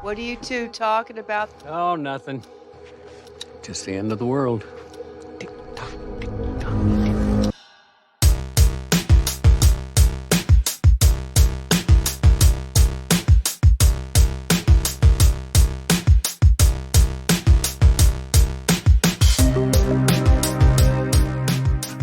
What are you two talking about? Oh, nothing. Just the end of the world.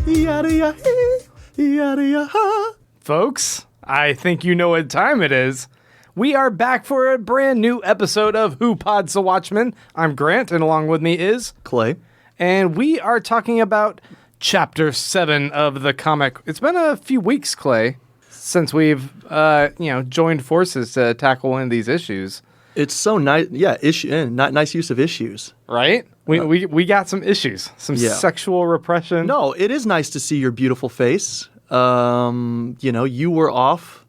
Yada yada, yada yada. Folks, I think you know what time it is. We are back for a brand new episode of Who Pods the Watchmen. I'm Grant, and along with me is Clay. And we are talking about Chapter 7 of the comic. It's been a few weeks, Clay, since we've joined forces to tackle one of these issues. It's so nice. Yeah, nice use of issues. Right? We got some issues. Some sexual repression. No, it is nice to see your beautiful face. You were off.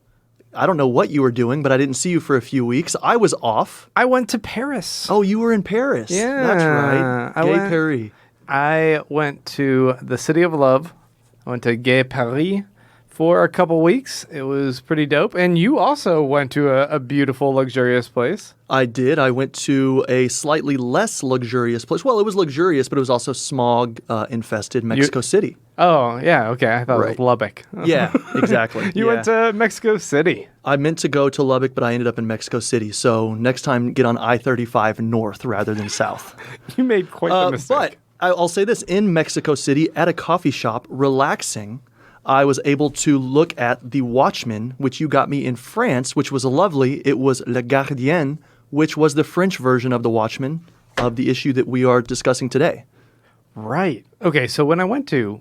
I don't know what you were doing, but I didn't see you for a few weeks. I was off. I went to Paris. Oh, you were in Paris. Yeah. That's right. Paris. I went to the City of Love. I went to Gay Paris for a couple weeks. It was pretty dope. And you also went to a beautiful, luxurious place. I did. I went to a slightly less luxurious place. Well, it was luxurious, but it was also smog-infested Mexico City. Oh, yeah. Okay. I thought it was Lubbock. Yeah, exactly. You went to Mexico City. I meant to go to Lubbock, but I ended up in Mexico City. So next time, get on I-35 north rather than south. You made quite the mistake. But I'll say this. In Mexico City, at a coffee shop, relaxing, I was able to look at the Watchmen, which you got me in France, which was lovely. It was Le Gardien, which was the French version of the Watchmen of the issue that we are discussing today. Right. Okay, so when I went to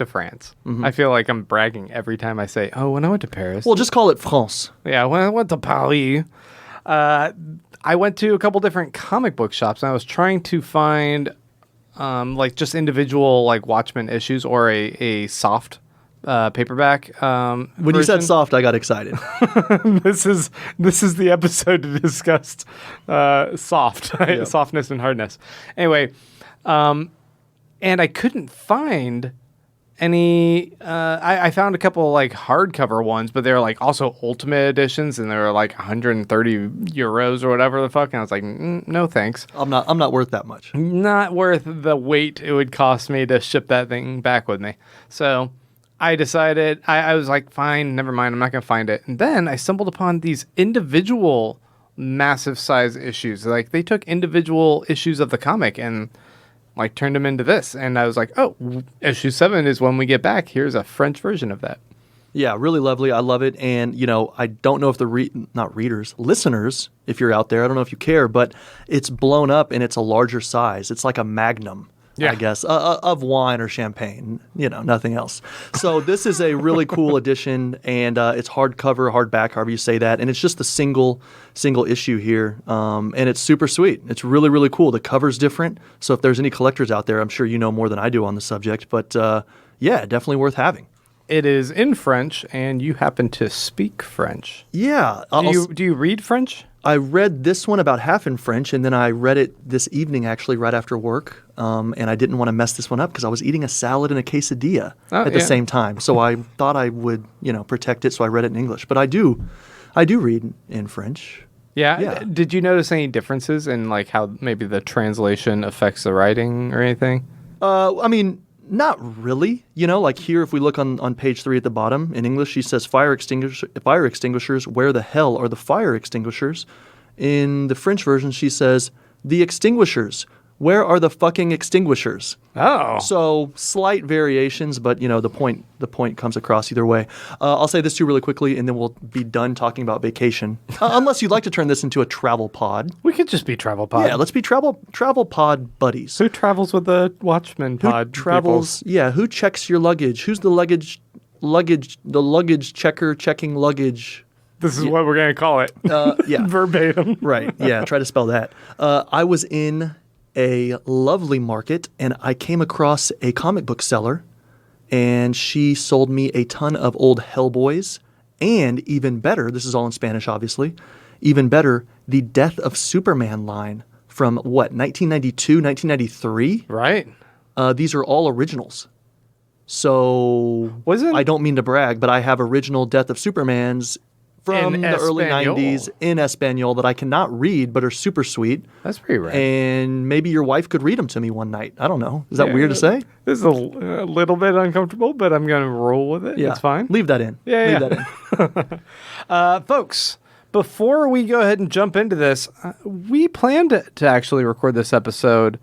France, I feel like I'm bragging every time I say, oh, when I went to Paris. Well, just call it France. Yeah, when I went to Paris, I went to a couple different comic book shops, and I was trying to find just individual Watchmen issues or a soft paperback When version. you said soft, I got excited. This is the episode to discuss soft, Yep. softness and hardness. Anyway, and I couldn't find any. I found a couple hardcover ones, but they were also ultimate editions, and they were 130 euros or whatever the fuck. And I was like, no thanks. I'm not worth that much. Not worth the weight it would cost me to ship that thing back with me. So I decided, I was like, fine, never mind, I'm not going to find it. And then I stumbled upon these individual massive size issues. They took individual issues of the comic and turned them into this. And I was like, oh, issue 7 is when we get back. Here's a French version of that. Yeah, really lovely. I love it. And, I don't know if listeners, if you're out there, I don't know if you care, but it's blown up and it's a larger size. It's like a magnum. Yeah. I guess, of wine or champagne, nothing else. So this is a really cool edition, and it's hardcover, hardback, however you say that, and it's just the single issue here, and it's super sweet. It's really, really cool. The cover's different, so if there's any collectors out there, I'm sure you know more than I do on the subject, but yeah, definitely worth having. It is in French, and you happen to speak French. Yeah. Do you read French? I read this one about half in French, and then I read it this evening, actually, right after work. And I didn't want to mess this one up because I was eating a salad and a quesadilla at the same time. So I thought I would, protect it. So I read it in English. But I do read in French. Yeah. Did you notice any differences in how maybe the translation affects the writing or anything? I mean, not really. Here, if we look on page 3 at the bottom, in English, she says, fire extinguishers, where the hell are the fire extinguishers? In the French version, she says, the extinguishers, where are the fucking extinguishers? Oh. So slight variations, but, the point comes across either way. I'll say this too really quickly, and then we'll be done talking about vacation. Unless you'd like to turn this into a travel pod. We could just be travel pod. Yeah, let's be travel pod buddies. Who travels with the Watchmen pod? Who travels? People? Yeah, who checks your luggage? Who's the luggage checker checking luggage? This is what we're going to call it. Yeah. Verbatim. Right. Yeah, try to spell that. I was in a lovely market, and I came across a comic book seller, and she sold me a ton of old Hellboys, and even better, this is all in Spanish, obviously, even better, the Death of Superman line from, 1992, 1993? Right. These are all originals. So I don't mean to brag, but I have original Death of Supermans from In the early Espanol. 90s in Espanol that I cannot read but are super sweet. That's pretty rad. And maybe your wife could read them to me one night. I don't know. Is that weird to say? This is a little bit uncomfortable, but I'm going to roll with it. Yeah. It's fine. Leave that in. Yeah, Leave yeah. that in. Folks, before we go ahead and jump into this, we planned to actually record this episode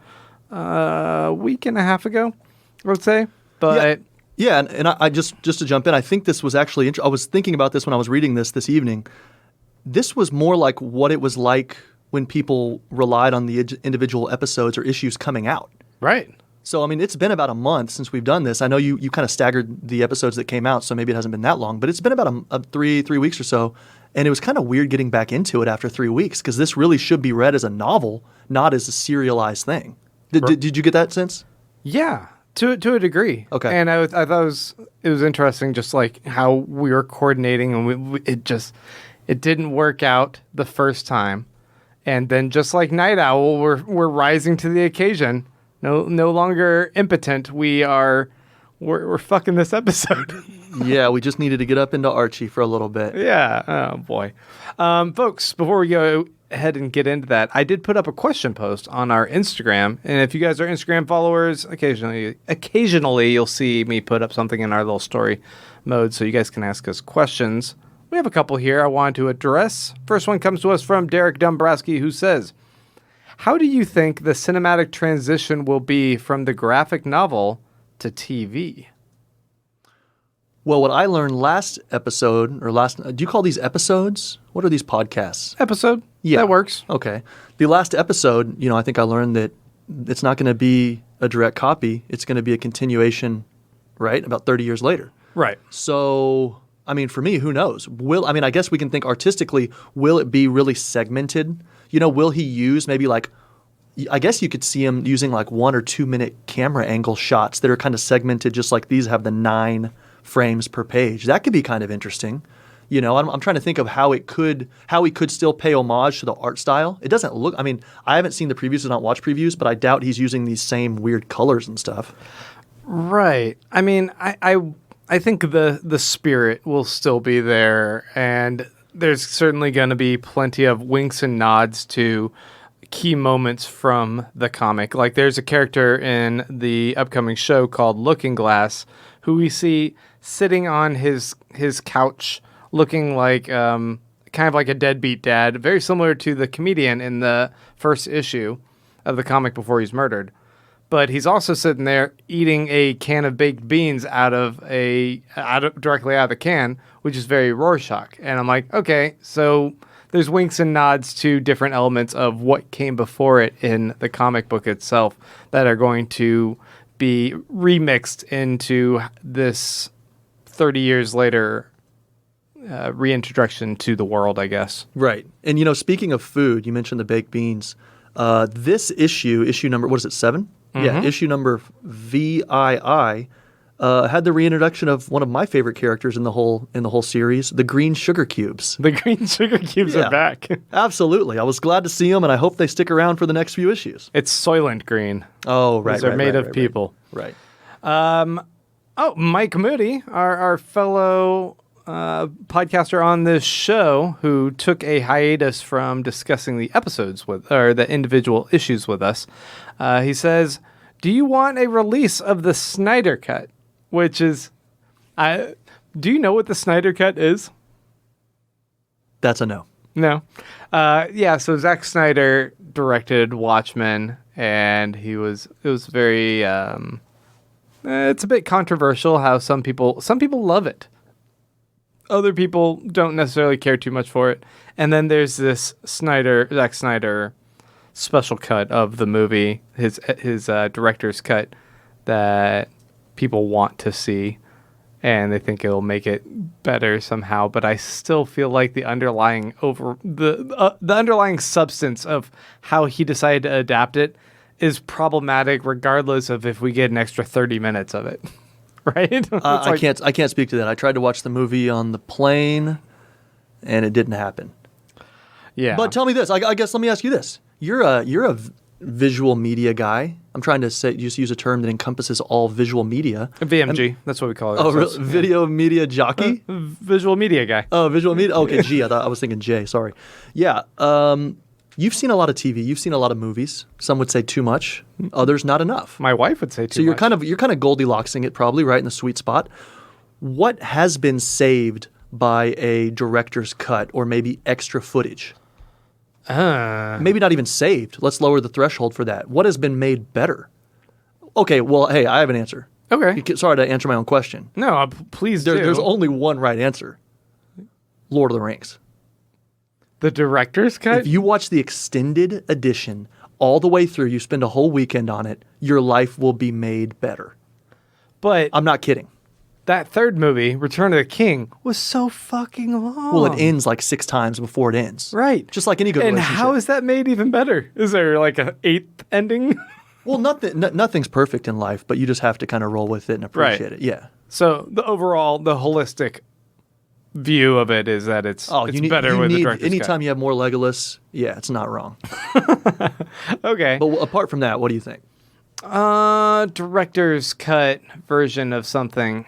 a week and a half ago, I would say. But Yeah, and I just to jump in, I think this was actually I was thinking about this when I was reading this evening. This was more like what it was like when people relied on the individual episodes or issues coming out. right. So, I mean, it's been about a month since we've done this. I know you kind of staggered the episodes that came out, so maybe it hasn't been that long, but it's been about a three weeks or so. And it was kind of weird getting back into it after 3 weeks because this really should be read as a novel, not as a serialized thing. Did you get that sense? Yeah, to a degree. Okay. And I thought it was interesting, just like how we were coordinating, and it didn't work out the first time, and then just like Night Owl, we're rising to the occasion. No longer impotent. We're fucking this episode. Yeah, we just needed to get up into Archie for a little bit. Yeah. Oh boy. Folks, before we go ahead and get into that, I did put up a question post on our Instagram, and if you guys are Instagram followers, occasionally you'll see me put up something in our little story mode, so you guys can ask us questions. We have a couple here I wanted to address. First one comes to us from Derek Dombrowski, who says, "How do you think the cinematic transition will be from the graphic novel to TV?" Well, what I learned last episode, do you call these episodes? What are these podcasts? Episode? Yeah. That works. Okay. The last episode, I think I learned that it's not going to be a direct copy. It's going to be a continuation, right? About 30 years later. Right. So, I mean, for me, who knows? I guess we can think artistically, will it be really segmented? Will he use maybe I guess you could see him using like 1 or 2 minute camera angle shots that are kind of segmented, just like these have the 9 frames per page. That could be kind of interesting. I'm trying to think of how he could still pay homage to the art style. It doesn't look, I haven't seen the previews and not watched previews, but I doubt he's using these same weird colors and stuff. Right. I think the spirit will still be there, and there's certainly going to be plenty of winks and nods to key moments from the comic. Like there's a character in the upcoming show called Looking Glass who we see sitting on his couch looking like kind of like a deadbeat dad, very similar to the comedian in the first issue of the comic before he's murdered. But he's also sitting there eating a can of baked beans directly out of the can, which is very Rorschach. And I'm like, okay, so there's winks and nods to different elements of what came before it in the comic book itself that are going to be remixed into this 30 years later reintroduction to the world, I guess. Right. And, speaking of food, you mentioned the baked beans. This issue number, what is it, 7? Mm-hmm. Yeah, issue number VII had the reintroduction of one of my favorite characters in the whole series, the green sugar cubes. The green sugar cubes are back. Absolutely. I was glad to see them, and I hope they stick around for the next few issues. It's Soylent Green. Oh, right. They're made of people. Right. Mike Moody, our fellow podcaster on this show, who took a hiatus from discussing the episodes the individual issues with us. He says, "Do you want a release of the Snyder Cut?" Which is, do you know what the Snyder Cut is? That's a no. No. So Zack Snyder directed Watchmen, and it was very, it's a bit controversial how some people love it. Other people don't necessarily care too much for it. And then there's this Zack Snyder special cut of the movie, his director's cut that people want to see, and they think it'll make it better somehow. But I still feel like the underlying underlying substance of how he decided to adapt it is problematic, regardless of if we get an extra 30 minutes of it. Right? I can't speak to that. I tried to watch the movie on the plane, and it didn't happen. Yeah. But tell me this. I guess let me ask you this. You're a visual media guy. I'm trying to just use a term that encompasses all visual media. VMG, that's what we call it. Oh, really? Video media jockey? Visual media guy. Oh, visual media. Okay, G. I was thinking J. Sorry. Yeah. You've seen a lot of TV. You've seen a lot of movies. Some would say too much. Others not enough. My wife would say too So you're much. you're kind of Goldilocksing it probably right in the sweet spot. What has been saved by a director's cut or maybe extra footage? Maybe not even saved. Let's lower the threshold for that. What has been made better? Okay, well, hey, I have an answer. Okay. Sorry to answer my own question. No, please do. There's only one right answer. Lord of the Rings. The director's cut? If you watch the extended edition all the way through, you spend a whole weekend on it, your life will be made better. But I'm not kidding. that third movie, Return of the King, was so fucking long. Well, it ends like 6 times before it ends. Right. Just like any good And relationship. how is that made even better? Is there like an 8th ending? Well, nothing's perfect in life, but you just have to kind of roll with it and appreciate it. Yeah. So the holistic view of it is that it's better with the director's anytime cut. you have more Legolas, yeah, it's not wrong. Okay. But apart from that, what do you think? Director's cut version of something.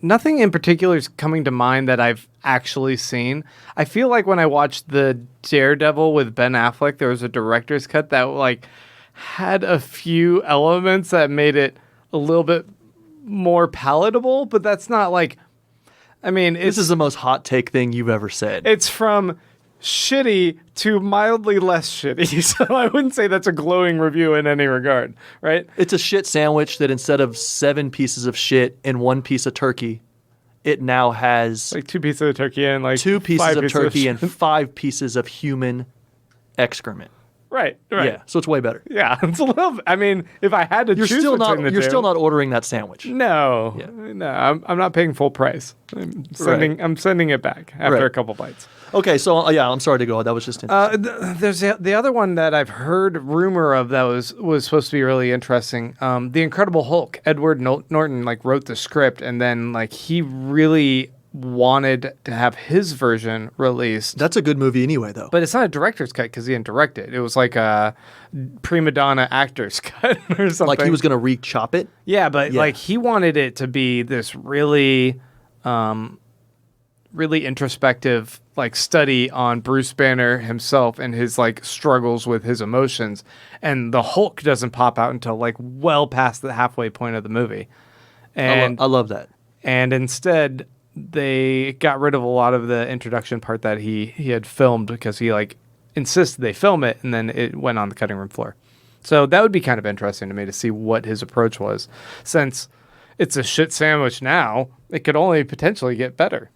Nothing in particular is coming to mind that I've actually seen. I feel like when I watched the Daredevil with Ben Affleck, there was a director's cut that like had a few elements that made it a little bit more palatable, but that's not like, I mean, This is the most hot take thing you've ever said. it's from shitty to mildly less shitty. So I wouldn't say that's a glowing review in any regard, right? It's a shit sandwich that instead of 7 pieces of shit and 1 piece of turkey, it now has Like 2 pieces of turkey and like 2 pieces 5 of turkey shit. and 5 pieces of human excrement. Right. Yeah, so it's way better. Yeah, it's a little. I mean, if I had to You're choose still between not the you're two, still not ordering that sandwich. No, Yeah. no, I'm not paying full price. I'm sending it back after Right. a couple bites. Okay, so yeah, I'm sorry to go. That was just interesting. There's the other one that I've heard rumor of that was supposed to be really interesting. The Incredible Hulk. Edward Norton like wrote the script, and then like he really wanted to have his version released. That's a good movie anyway, though. But it's not a director's cut because he didn't direct it. It was like a prima donna actor's cut or something. Like he was going to re-chop it. Yeah, but Yeah. like he wanted it to be this really, really introspective like study on Bruce Banner himself and his like struggles with his emotions. And the Hulk doesn't pop out until like well past the halfway point of the movie. And I love that. and instead they got rid of a lot of the introduction part that he had filmed because he like insisted they film it, and then it went on the cutting room floor. So that would be kind of interesting to me to see what his approach was. Since it's a shit sandwich now, it could only potentially get better.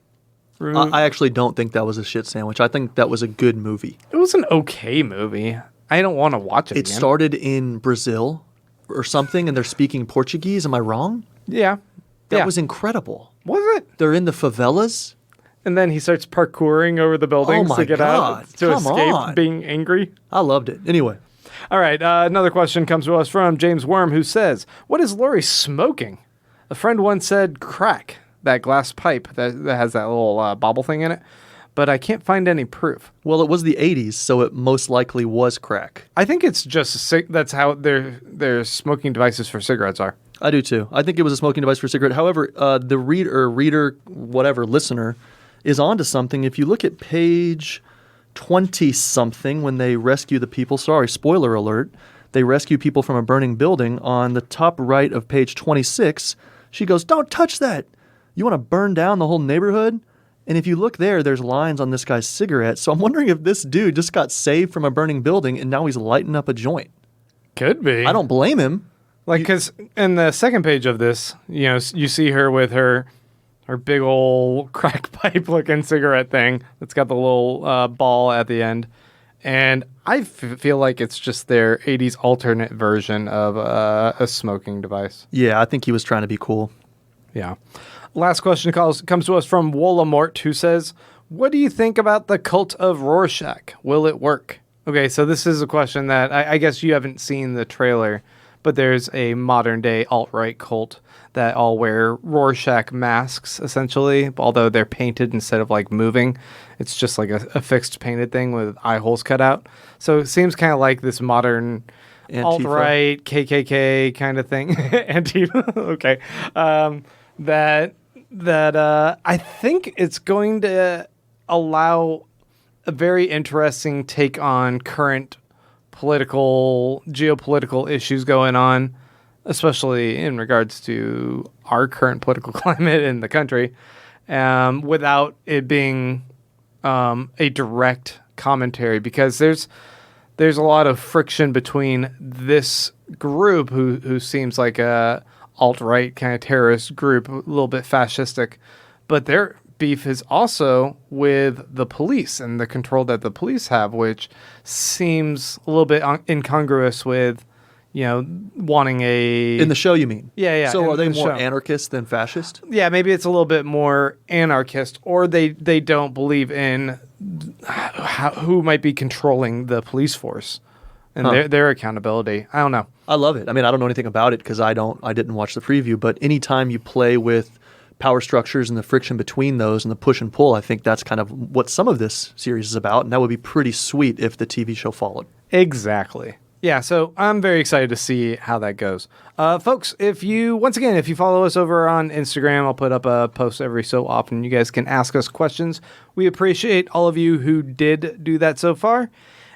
I actually don't think that was a shit sandwich. I think that was a good movie. It was an okay movie. I don't want to watch it It again. started in Brazil or something, and they're speaking Portuguese. Am I wrong? Yeah. That was incredible. Was it? They're in the favelas. And then he starts parkouring over the buildings my to get God. out to Come escape on. being angry. I loved it. Anyway, All right, another question comes to us from James Worm, who says, "What is Lori smoking?" A friend once said crack, that glass pipe that has that little bobble thing in it, but I can't find any proof. well, it was the 80s, so it most likely was crack. I think it's just that's how their smoking devices for cigarettes are. I do too. I think it was a smoking device for a cigarette. However, the reader, whatever, listener, is onto something. If you look at page 20-something, when they rescue the people, sorry, spoiler alert, they rescue people from a burning building. On the top right of page 26, she goes, "Don't touch that. You want to burn down the whole neighborhood?" And if you look there, there's lines on this guy's cigarette. So I'm wondering if this dude just got saved from a burning building and now he's lighting up a joint. Could be. I don't blame him. like because in the second page of this, you see her with her big old crack pipe looking cigarette thing that's got the little ball at the end, and I feel like it's just their 80s alternate version of a smoking device. Yeah, I think he was trying to be cool. Yeah. Last question comes to us from Wolamort, who says, "What do you think about the cult of Rorschach? Will it work?" Okay, so this is a question that I guess you haven't seen the trailer, but there's a modern day alt-right cult that all wear Rorschach masks, essentially, although they're painted instead of like moving. It's just like a fixed painted thing with eye holes cut out. So it seems kind of like this modern Antifa. alt-right, KKK kind of thing. Antifa, okay. That I think it's going to allow a very interesting take on current geopolitical issues going on, especially in regards to our current political climate in the country, without it being a direct commentary, because there's a lot of friction between this group who seems like a alt-right kind of terrorist group, a little bit fascistic, but their beef is also with the police and the control that the police have, which seems a little bit incongruous with, wanting a... In the show, you mean? Yeah. So are they more show. anarchist than fascist? Yeah, maybe it's a little bit more anarchist, or they don't believe in who might be controlling the police force and their accountability. I don't know. I love it. I mean, I don't know anything about it because I didn't watch the preview, but anytime you play with power structures and the friction between those and the push and pull, I think that's kind of what some of this series is about, and that would be pretty sweet if the TV show followed. Exactly. Yeah, so I'm very excited to see how that goes. Folks, if you follow us over on Instagram, I'll put up a post every so often. You guys can ask us questions. We appreciate all of you who did do that so far,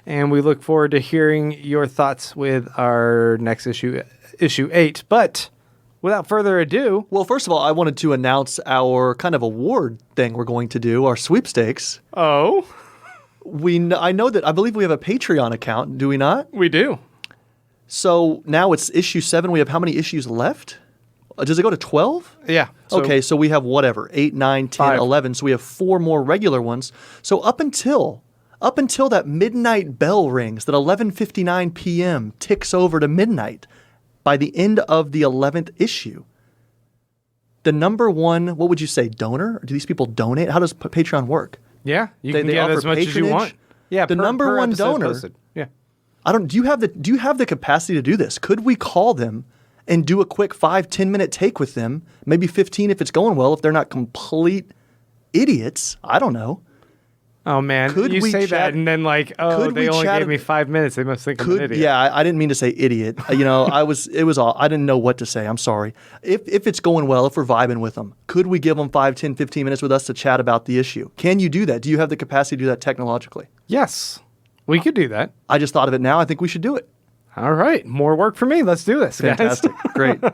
and we look forward to hearing your thoughts with our next issue 8. But without further ado... Well, first of all, I wanted to announce our kind of award thing we're going to do, our sweepstakes. Oh? I believe we have a Patreon account, do we not? We do. So now it's issue 7. We have how many issues left? Does it go to 12? Yeah. Okay, so we have 8, 9, 10, 5. 11. So we have 4 more regular ones. So up until that midnight bell rings, that 11:59 p.m. ticks over to midnight, by the end of the 11th issue, the number one, what would you say, donor? Do these people donate? How does Patreon work? Yeah, you can They get offer as much as you patronage? want. Yeah, The number one episode donor- posted. Yeah. Do you have the capacity to do this? Could we call them and do a quick 5-10 minute take with them? Maybe 15 if it's going well, if they're not complete idiots. I don't know. Oh man, Could you we say chat- that and then they only gave me 5 minutes. They must think I'm an idiot. Yeah, I didn't mean to say idiot. I didn't know what to say. I'm sorry. If it's going well, if we're vibing with them, could we give them 5, 10, 15 minutes with us to chat about the issue? Can you do that? Do you have the capacity to do that technologically? Yes, we could do that. I just thought of it now. I think we should do it. All right, more work for me. Let's do this, guys. Fantastic. Great. So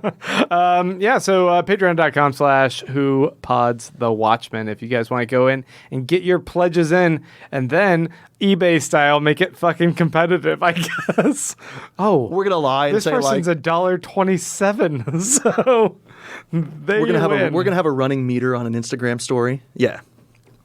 patreon.com/whopodsthewatchmen if you guys want to go in and get your pledges in, and then eBay style make it fucking competitive, I guess. Oh, We're gonna lie and this say person's $1.27, so we're gonna have a running meter on an Instagram story. Yeah.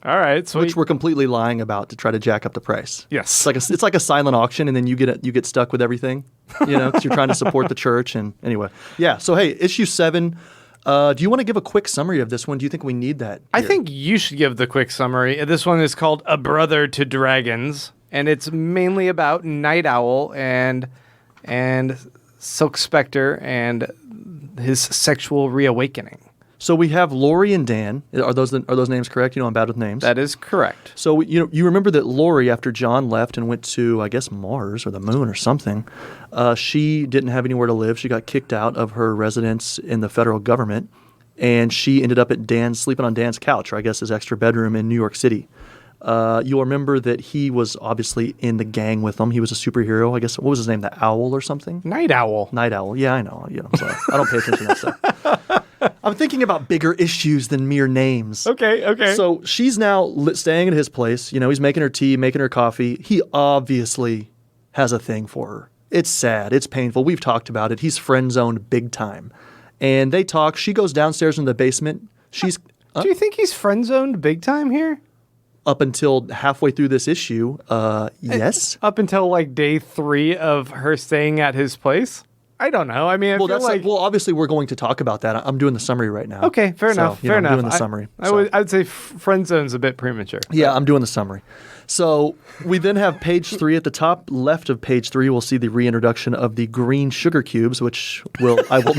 All right, sweet. Which we're completely lying about to try to jack up the price. Yes. It's like a silent auction, and then you get stuck with everything, because you're trying to support the church. And anyway, yeah. So hey, issue 7. Do you want to give a quick summary of this one? Do you think we need that? I think you should give the quick summary. This one is called A Brother to Dragons, and it's mainly about Night Owl and Silk Spectre and his sexual reawakening. So we have Lori and Dan. Are those names correct? I'm bad with names. That is correct. So you remember that Lori, after John left and went to, I guess, Mars or the moon or something, she didn't have anywhere to live. She got kicked out of her residence in the federal government, and she ended up sleeping on Dan's couch, or I guess his extra bedroom in New York City. You'll remember that he was obviously in the gang with them. He was a superhero. I guess, what was his name? The Owl or something? Night Owl. Night Owl. Yeah, I know. I'm sorry. I don't pay attention to that stuff. I'm thinking about bigger issues than mere names. Okay. So she's now staying at his place. He's making her tea, making her coffee. He obviously has a thing for her. It's sad. It's painful. We've talked about it. He's friend-zoned big time. And they talk. She goes downstairs in the basement. Do you think he's friend-zoned big time here? Up until halfway through this issue, yes. Up until day 3 of her staying at his place? I don't know. I mean, obviously we're going to talk about that. I'm doing the summary right now. Okay, fair enough. I'm doing the summary. I'd say friend zone's a bit premature. Yeah, I'm doing the summary. So we then have page 3 at the top left of page 3. We'll see the reintroduction of the green sugar cubes, which I will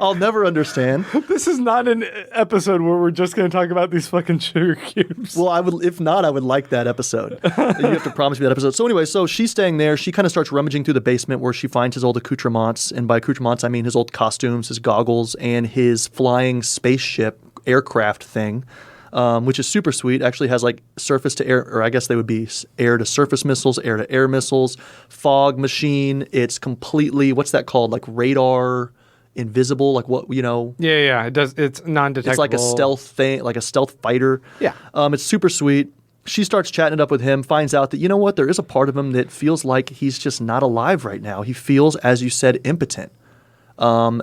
I'll never understand. This is not an episode where we're just going to talk about these fucking sugar cubes. Well, if not, I would like that episode. You have to promise me that episode. So anyway, so she's staying there. She kind of starts rummaging through the basement where she finds his old accoutrements. And by accoutrements, I mean his old costumes, his goggles, and his flying spaceship aircraft thing, which is super sweet. Actually has like surface to air, or I guess they would be air to surface missiles, air to air missiles, fog machine. It's completely, what's that called? Like radar invisible, like what, Yeah, it does. It's non-detectable. It's like a stealth thing, like a stealth fighter. Yeah. It's super sweet. She starts chatting it up with him, finds out that, you know what, there is a part of him that feels like he's just not alive right now. He feels, as you said, impotent.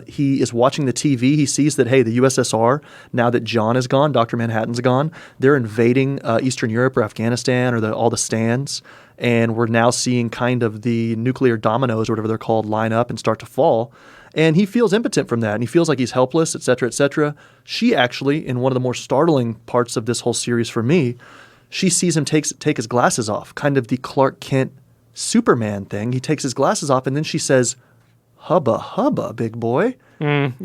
He is watching the TV. He sees that, hey, the USSR, now that John is gone, Dr. Manhattan's gone, they're invading Eastern Europe or Afghanistan or all the stands. And we're now seeing kind of the nuclear dominoes or whatever they're called line up and start to fall. And he feels impotent from that. And he feels like he's helpless, et cetera, et cetera. She actually, in one of the more startling parts of this whole series for me, she sees him take his glasses off, kind of the Clark Kent Superman thing. He takes his glasses off and then she says, hubba, hubba, big boy.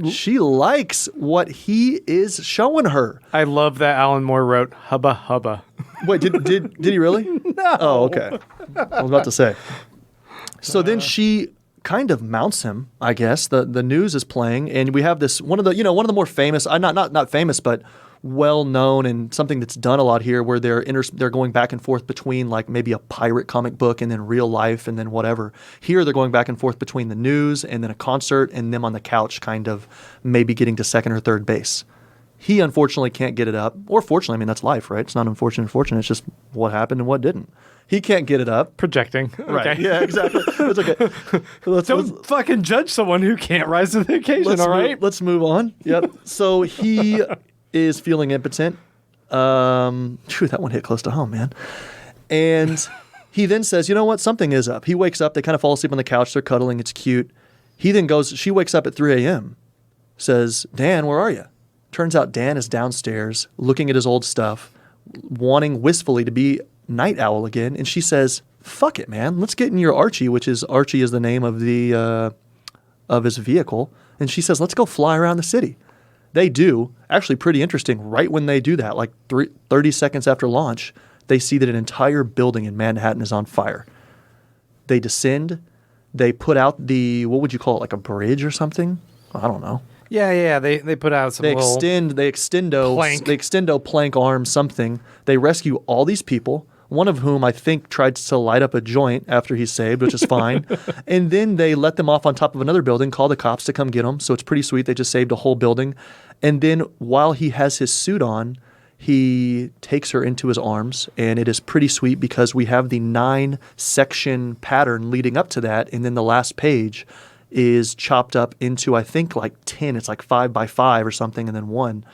She likes what he is showing her. I love that Alan Moore wrote hubba hubba. Wait, did he really? No. Oh, okay. I was about to say. So then she kind of mounts him, I guess. The news is playing, and we have this one of the more famous, not famous, but well known and something that's done a lot here, where they're going back and forth between like maybe a pirate comic book and then real life and then whatever. Here they're going back and forth between the news and then a concert and them on the couch, kind of maybe getting to second or third base. He unfortunately can't get it up, or fortunately, I mean that's life, right? It's not unfortunate or fortunate. It's just what happened and what didn't. He can't get it up. Projecting. Right. Okay. Yeah, exactly. It's okay. Don't fucking judge someone who can't rise to the occasion, all right? Let's move on. Yep. So he is feeling impotent. That one hit close to home, man. And he then says, you know what? Something is up. He wakes up. They kind of fall asleep on the couch. They're cuddling. It's cute. He then goes, she wakes up at 3 a.m., says, Dan, where are you? Turns out Dan is downstairs looking at his old stuff, wanting wistfully to be night owl again. And she says, fuck it, man. Let's get in your Archie, Archie is the name of of his vehicle. And she says, let's go fly around the city. They do. Actually, pretty interesting. Right when they do that, like 30 seconds after launch, they see that an entire building in Manhattan is on fire. They descend. They put out what would you call it, like a bridge or something? I don't know. Yeah. They put out some They extendo plank arms, something. They rescue all these people, one of whom I think tried to light up a joint after he's saved, which is fine. And then they let them off on top of another building, call the cops to come get them. So it's pretty sweet. They just saved a whole building. And then while he has his suit on, he takes her into his arms. And it is pretty sweet because we have the 9-section pattern leading up to that. And then the last page is chopped up into, I think, like 10. It's like 5 by 5 or something, and then 1.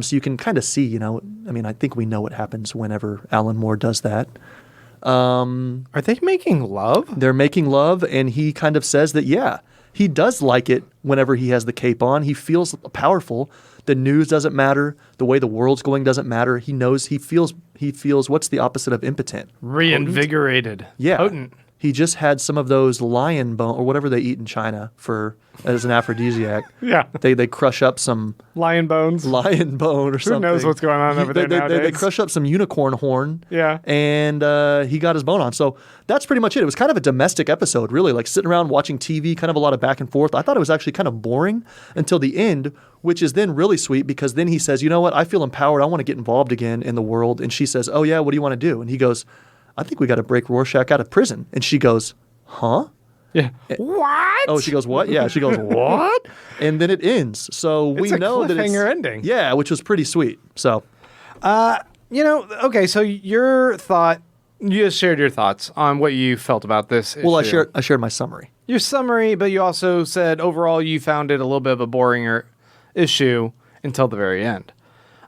So you can kind of see, I think we know what happens whenever Alan Moore does that. Are they making love? They're making love, and he kind of says that, yeah, he does like it whenever he has the cape on. He feels powerful. The news doesn't matter. The way the world's going doesn't matter. He feels, what's the opposite of impotent? Reinvigorated. Potent? Yeah. Potent. He just had some of those lion bone or whatever they eat in China as an aphrodisiac. Yeah. They crush up some lion bones. Lion bone or something. Who knows what's going on over there nowadays? They crush up some unicorn horn. Yeah. And he got his bone on. So that's pretty much it. It was kind of a domestic episode, really, like sitting around watching TV, kind of a lot of back and forth. I thought it was actually kind of boring until the end, which is then really sweet because then he says, you know what? I feel empowered. I want to get involved again in the world. And she says, oh, yeah, what do you want to do? And he goes, I think we got to break Rorschach out of prison. And she goes, huh? Yeah. What? Oh, she goes, what? Yeah, she goes, what? And then it ends. So we know that it's cliffhanger ending. Yeah, which was pretty sweet. So, okay. So you just shared your thoughts on what you felt about this issue. Well, I shared my summary. Your summary, but you also said overall you found it a little bit of a boring issue until the very end.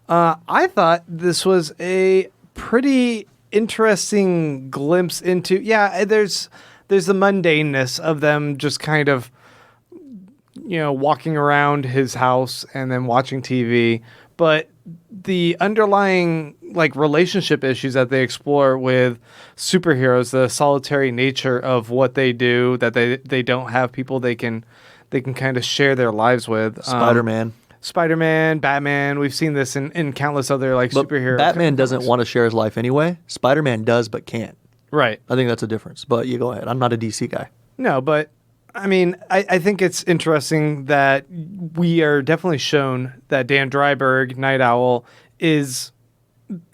I thought this was a pretty interesting glimpse into there's the mundaneness of them just kind of walking around his house and then watching TV, but the underlying relationship issues that they explore with superheroes, the solitary nature of what they do, that they don't have people they can they can kind of share their lives with. Spider-Man, Batman. We've seen this in countless other like But superhero. Batman doesn't want to share his life anyway. Spider-Man does, but can't. Right. I think that's a difference. But you go ahead. I'm not a DC guy. No, but I mean, I think it's interesting that we are definitely shown that Dan Dreiberg, Night Owl, is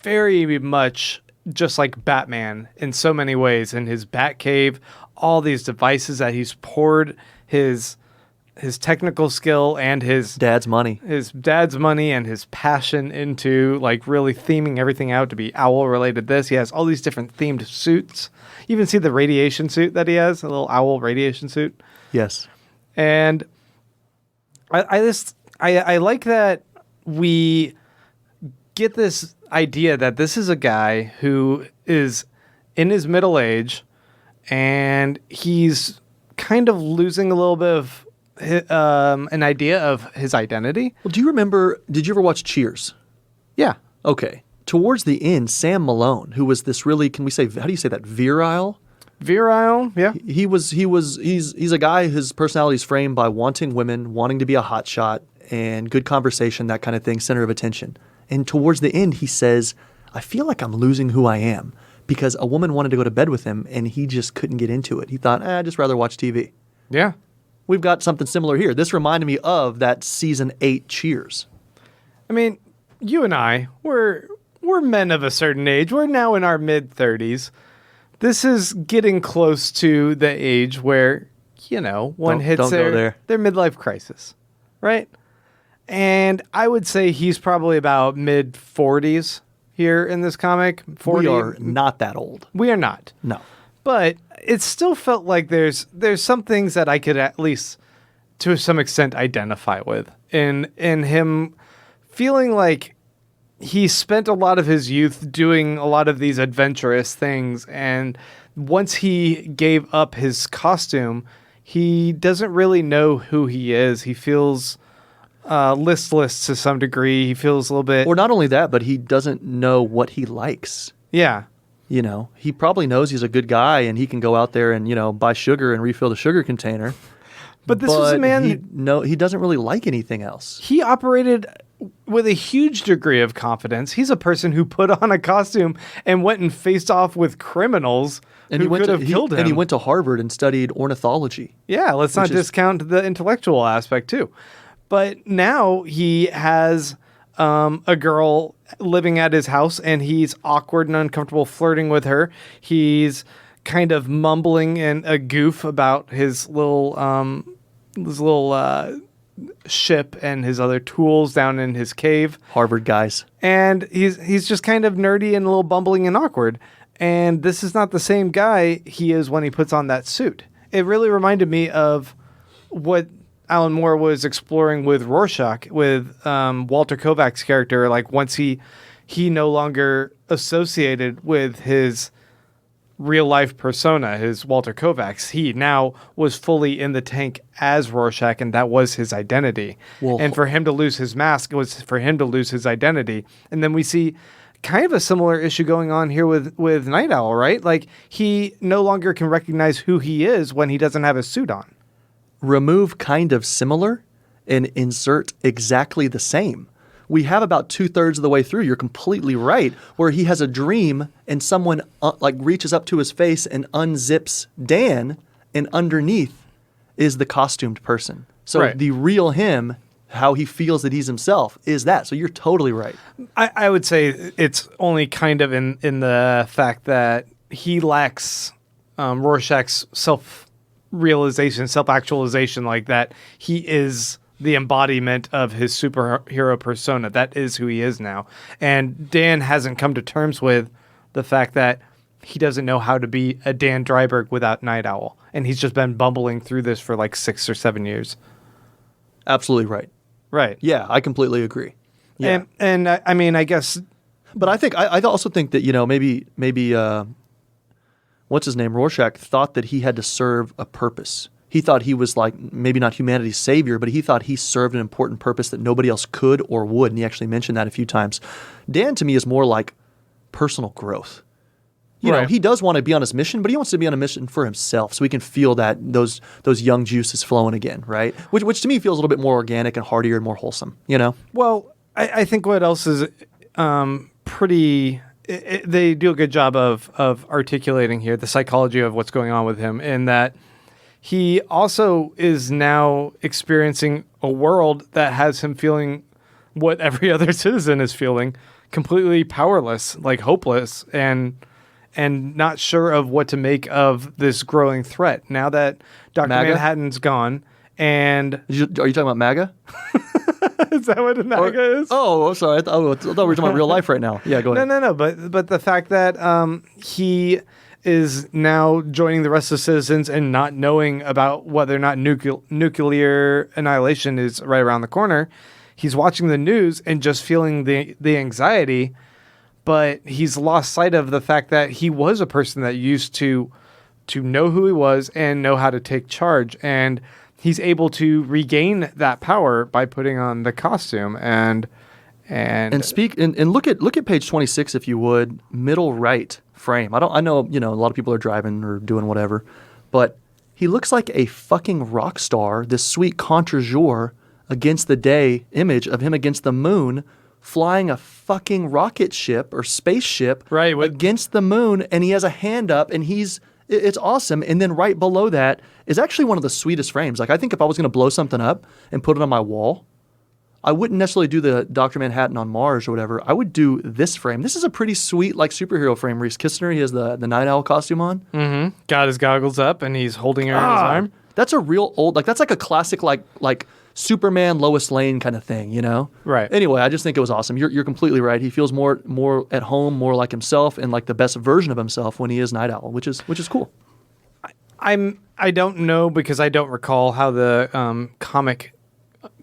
very much just like Batman in so many ways. In his Batcave, all these devices that he's poured his technical skill and his dad's money and his passion into, like really theming everything out to be owl related. He has all these different themed suits. You even see the radiation suit that he has, a little owl radiation suit. Yes. And I like that we get this idea that this is a guy who is in his middle age and he's kind of losing a little bit of an idea of his identity. Well, did you ever watch Cheers? Yeah. Okay. Towards the end, Sam Malone, who was this really, how do you say that, virile? Virile, yeah. He's a guy, his personality is framed by wanting women, wanting to be a hotshot, and good conversation, that kind of thing, center of attention. And towards the end, he says, I feel like I'm losing who I am because a woman wanted to go to bed with him and he just couldn't get into it. He thought, I'd just rather watch TV. Yeah. We've got something similar here. This reminded me of that season 8 Cheers. I mean, you and I, we're men of a certain age. We're now in our mid-30s. This is getting close to the age where, one hits their midlife crisis, right? And I would say he's probably about mid-40s here in this comic. 40. We are not that old. We are not. No. But it still felt like there's some things that I could at least, to some extent, identify with. In him feeling like he spent a lot of his youth doing a lot of these adventurous things, and once he gave up his costume, he doesn't really know who he is. He feels listless to some degree. He feels a little bit... Or not only that, but he doesn't know what he likes. Yeah. He probably knows he's a good guy and he can go out there and, buy sugar and refill the sugar container. But this was a man... he doesn't really like anything else. He operated with a huge degree of confidence. He's a person who put on a costume and went and faced off with criminals who could have killed him. And he went to Harvard and studied ornithology. Yeah, let's not discount the intellectual aspect too. But now he has a girl living at his house and he's awkward and uncomfortable flirting with her. He's kind of mumbling in a goof about his little ship and his other tools down in his cave. Harvard guys. And he's just kind of nerdy and a little bumbling and awkward. And this is not the same guy he is when he puts on that suit. It really reminded me of what Alan Moore was exploring with Rorschach, with Walter Kovac's character. Like once he no longer associated with his real life persona, his Walter Kovac's. He now was fully in the tank as Rorschach, and that was his identity. Well, and for him to lose his mask, it was for him to lose his identity. And then we see kind of a similar issue going on here with Night Owl, right? Like he no longer can recognize who he is when he doesn't have his suit on. Remove kind of similar and insert exactly the same. We have about 2/3 of the way through. You're completely right. Where he has a dream and someone reaches up to his face and unzips Dan, and underneath is the costumed person. So right. The real him, how he feels that he's himself, is that. So you're totally right. I would say it's only kind of in the fact that he lacks Rorschach's self-realization, self-actualization, like that he is the embodiment of his superhero persona. That is who he is now. And Dan hasn't come to terms with the fact that he doesn't know how to be a Dan Dreiberg without Night Owl. And he's just been bumbling through this for like 6 or 7 years. Absolutely right. Right. Yeah, I completely agree. Yeah. And I mean, I guess... But I also think that, maybe what's his name? Rorschach thought that he had to serve a purpose. He thought he was maybe not humanity's savior, but he thought he served an important purpose that nobody else could or would. And he actually mentioned that a few times. Dan, to me, is more like personal growth. You know, Right. he does want to be on his mission, but he wants to be on a mission for himself, so he can feel that those young juices flowing again, right? Which to me feels a little bit more organic and heartier and more wholesome. You know? Well, I think what else is pretty. They do a good job of articulating here the psychology of what's going on with him, in that he also is now experiencing a world that has him feeling what every other citizen is feeling, completely powerless, like hopeless, and not sure of what to make of this growing threat. Now that Dr. MAGA? Manhattan's gone, and Are you talking about MAGA? is that what a MAGA is? Oh, sorry. I thought we were talking about real life right now. Yeah, go ahead. No. But the fact that he is now joining the rest of the citizens and not knowing about whether or not nuclear annihilation is right around the corner, he's watching the news and just feeling the anxiety. But he's lost sight of the fact that he was a person that used to know who he was and know how to take charge, and he's able to regain that power by putting on the costume and look at page 26 if you would, middle right frame. I know, you know, a lot of people are driving or doing whatever, but he looks like a fucking rock star, this sweet contre-jour against the day image of him against the moon, flying a fucking rocket ship or spaceship against the moon, and he has a hand up, and it's awesome. And then right below that is actually one of the sweetest frames. Like, I think if I was going to blow something up and put it on my wall, I wouldn't necessarily do the Dr. Manhattan on Mars or whatever. I would do this frame. This is a pretty sweet, like, superhero frame. Reese Kistner, he has the Night Owl costume on. Mm-hmm. Got his goggles up, and he's holding her in his arm. That's a real old, like, that's like a classic, like Superman, Lois Lane kind of thing, you know? Right. Anyway, I just think it was awesome. You're completely right. He feels more at home, more like himself, and like the best version of himself when he is Night Owl, which is cool. I don't know, because I don't recall how the comic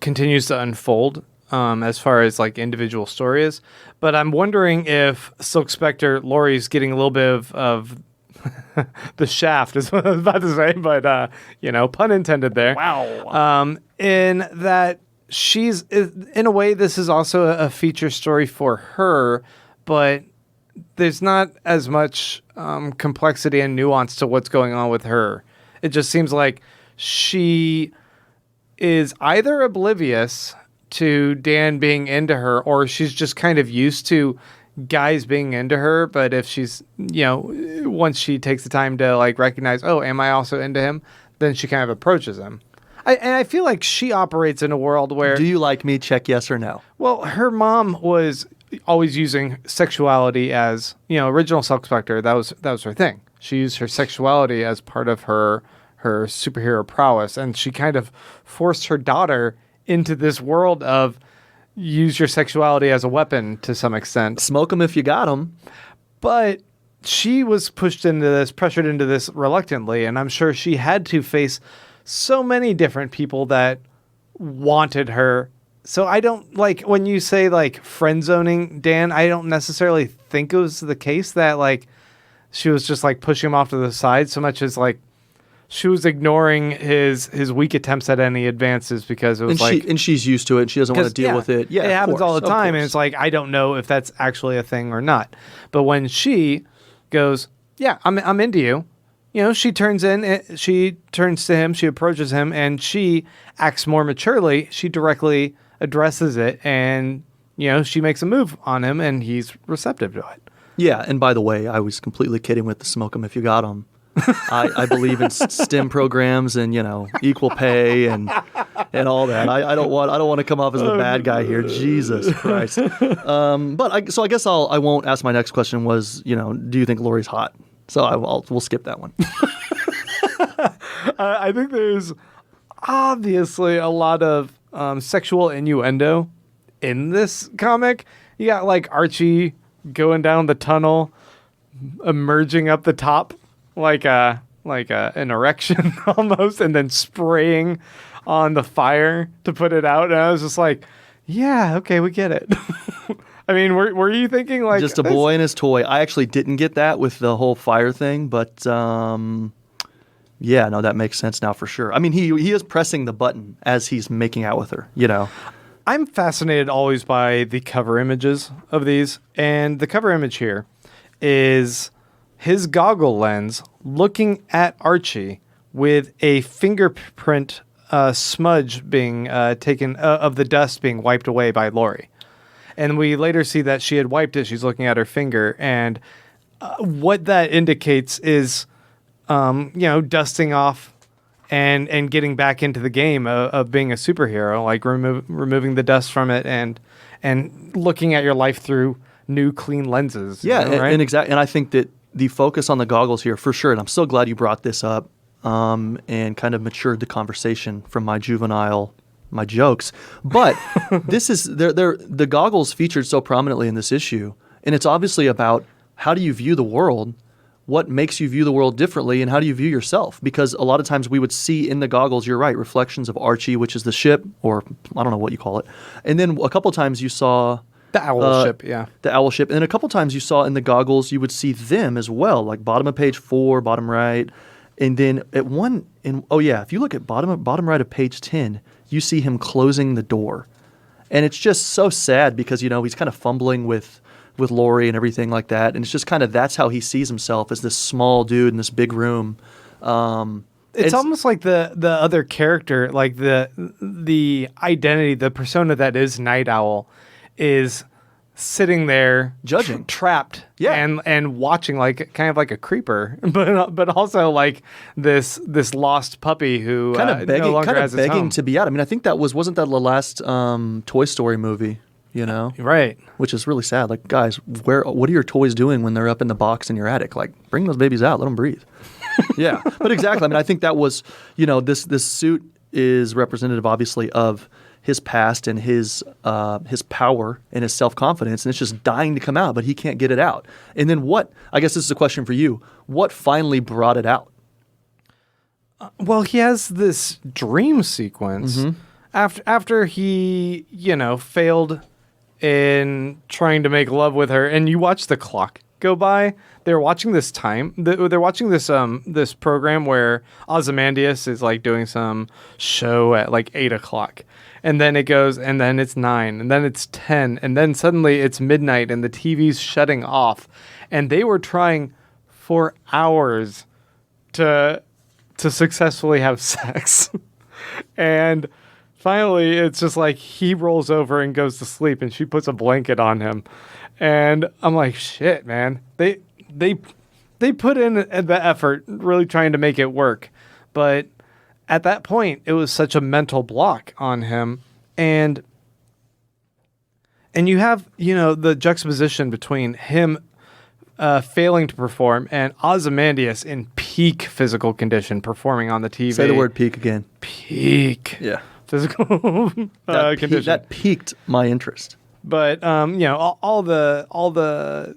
continues to unfold as far as like individual stories, but I'm wondering if Silk Spectre Laurie's getting a little bit of the shaft is what I was about to say, but you know, pun intended there. Wow. In that she's, in a way, this is also a feature story for her, but there's not as much complexity and nuance to what's going on with her. It just seems like she is either oblivious to Dan being into her, or she's just kind of used to guys being into her. But if she's, you know, once she takes the time to like recognize, oh, am I also into him? Then she kind of approaches him. And I feel like she operates in a world where... Do you like me? Check yes or no. Well, her mom was always using sexuality as, you know, original Silk Spectre. That was her thing. She used her sexuality as part of her superhero prowess, and she kind of forced her daughter into this world of use your sexuality as a weapon to some extent. Smoke them if you got them. But she was pressured into this reluctantly, and I'm sure she had to face so many different people that wanted her. So I don't, like, when you say like friend zoning Dan, I don't necessarily think it was the case that like she was just like pushing him off to the side so much as like she was ignoring his weak attempts at any advances, because it was and she's used to it and she doesn't want to deal with it. Yeah, it happens all the time, and it's like, I don't know if that's actually a thing or not. But when she goes, yeah, I'm into you, you know, she turns to him, she approaches him, and she acts more maturely. She directly addresses it, and, you know, she makes a move on him, and he's receptive to it. Yeah, and by the way, I was completely kidding with the smoke 'em if you got 'em. I believe in STEM programs and, you know, equal pay and all that. I don't want to come off as the bad guy here. Jesus Christ. So I guess I won't ask. My next question was, you know, do you think Laurie's hot? So we'll skip that one. I think there's obviously a lot of sexual innuendo in this comic. You got like Archie going down the tunnel, emerging up the top like an erection almost, and then spraying on the fire to put it out. And I was just like, yeah, okay, we get it. I mean, were you thinking like just a boy and his toy? I actually didn't get that with the whole fire thing, but yeah, no, that makes sense now for sure. I mean, he is pressing the button as he's making out with her, you know. I'm fascinated always by the cover images of these, and the cover image here is his goggle lens looking at Archie with a fingerprint smudge being taken of the dust being wiped away by Laurie. And we later see that she had wiped it. She's looking at her finger. And what that indicates is, dusting off and getting back into the game of being a superhero, like removing the dust from it and looking at your life through new clean lenses. Yeah, right? and exactly. And I think that the focus on the goggles here, for sure, and I'm so glad you brought this up and kind of matured the conversation from my jokes. But this is the goggles featured so prominently in this issue, and it's obviously about how do you view the world, what makes you view the world differently, and how do you view yourself? Because a lot of times we would see in the goggles, you're right, reflections of Archie, which is the ship, or I don't know what you call it. And then a couple times you saw the owl ship, yeah. The owl ship. And then a couple times you saw in the goggles, you would see them as well, like bottom of page 4, bottom right. And then if you look at bottom right of page 10, you see him closing the door. And it's just so sad because, he's kind of fumbling with Laurie and everything like that. And it's just kind of, that's how he sees himself, as this small dude in this big room. It's almost like the other character, like the identity, the persona that is Night Owl is sitting there judging, trapped, yeah, and watching, like kind of like a creeper, but also like this lost puppy who kind of begging, no longer has his home. to be out. I mean, I think wasn't that the last Toy Story movie? Right? Which is really sad. Like, guys, what are your toys doing when they're up in the box in your attic? Like, bring those babies out, let them breathe. Yeah, but exactly. I mean, I think that was, this suit is representative, obviously, of his past and his power and his self-confidence, and it's just dying to come out, but he can't get it out. And then I guess this is a question for you, what finally brought it out? Well, he has this dream sequence after he, failed in trying to make love with her, and you watch the clock go by. They're watching this they're watching this program where Ozymandias is like doing some show at like 8:00. And then it goes, and then it's 9, and then it's 10, and then suddenly it's midnight, and the TV's shutting off. And they were trying for hours to successfully have sex. And finally, it's just like he rolls over and goes to sleep, and she puts a blanket on him. And I'm like, shit, man. They put in the effort really trying to make it work. But at that point, it was such a mental block on him. And you have, the juxtaposition between him failing to perform and Ozymandias in peak physical condition perforing on the TV. Say the word peak again. Peak. Yeah. Physical condition. That piqued my interest. But, all the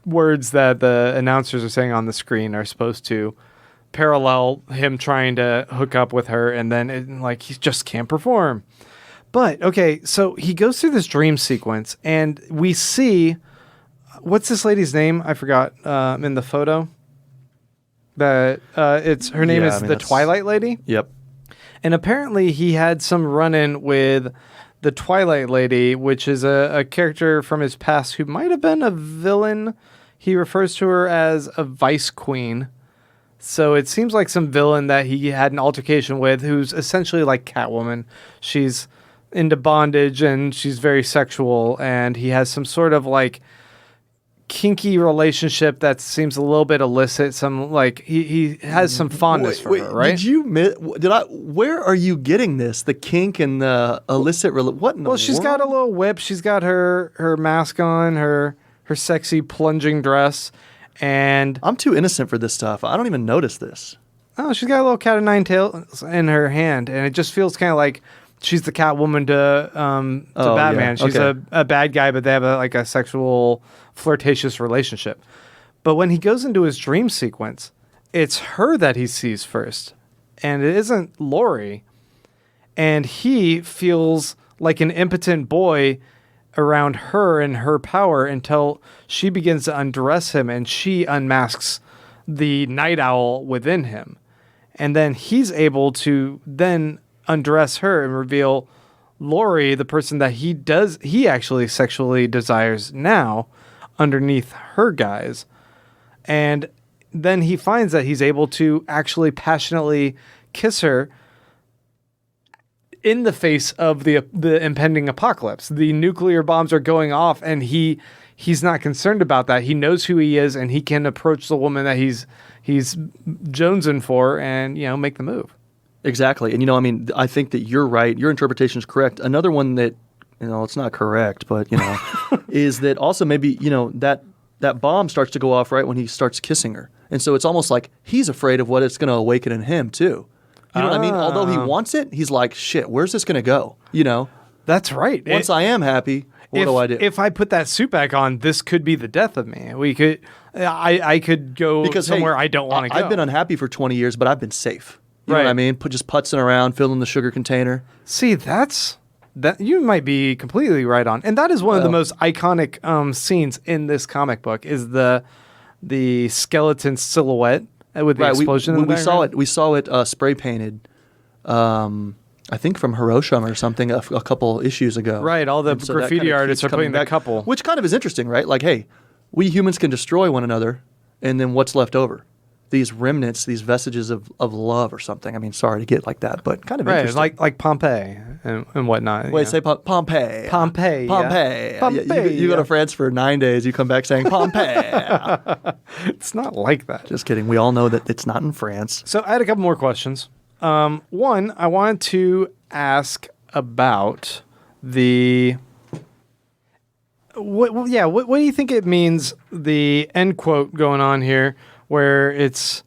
words that the announcers are saying on the screen are supposed to parallel him trying to hook up with her, and then he just can't perform. But okay, so he goes through this dream sequence, and we see, what's this lady's name? I forgot in the photo. That her name is the Twilight Lady. Yep. And apparently he had some run-in with the Twilight Lady, which is a character from his past who might have been a villain. He refers to her as a vice queen. So it seems like some villain that he had an altercation with, who's essentially like Catwoman. She's into bondage and she's very sexual, and he has some sort of like kinky relationship that seems a little bit illicit. Some like he has some fondness for her, right? Where are you getting this? The kink and the illicit what in the world? She's got a little whip. She's got her mask on, her sexy plunging dress. And I'm too innocent for this stuff. I don't even notice this. Oh, she's got a little cat of nine tails in her hand, and it just feels kind of like she's the Catwoman to Batman. Yeah. She's a bad guy, but they have a sexual, flirtatious relationship. But when he goes into his dream sequence, it's her that he sees first, and it isn't Laurie. And he feels like an impotent boy around her and her power until she begins to undress him, and she unmasks the Night Owl within him. And then he's able to then undress her and reveal Laurie, the person that he actually sexually desires now, underneath her guise. And then he finds that he's able to actually passionately kiss her in the face of the impending apocalypse. The nuclear bombs are going off, and he's not concerned about that. He knows who he is, and he can approach the woman that he's jonesing for and, make the move. Exactly. And, I think that you're right. Your interpretation is correct. Another one that, it's not correct, but, is that also maybe, that bomb starts to go off right when he starts kissing her. And so it's almost like he's afraid of what it's going to awaken in him, too. You know what I mean? Although he wants it, he's like, shit, where's this going to go? That's right. Once I am happy, what do I do? If I put that suit back on, this could be the death of me. I could go somewhere I don't want to go. I've been unhappy for 20 years, but I've been safe. You know what I mean? Just putzing around, filling the sugar container. See, that you might be completely right on. And that is one of the most iconic scenes in this comic book is the skeleton silhouette with the explosion in the background. We saw it spray painted, I think from Hiroshima or something a couple issues ago. Right, all the graffiti artists are putting the couple. Which kind of is interesting, right? Like, hey, we humans can destroy one another, and then what's left over? These remnants, these vestiges of love or something. I mean, sorry to get like that, but kind of interesting. Like Pompeii and whatnot. Wait, say Pompeii. Pompeii. Pompeii. Yeah. Pompeii. Yeah, you go to France for 9 days, you come back saying Pompeii. It's not like that. Just kidding. We all know that it's not in France. So I had a couple more questions. One, I wanted to ask about the... What do you think it means, the end quote going on here, where it's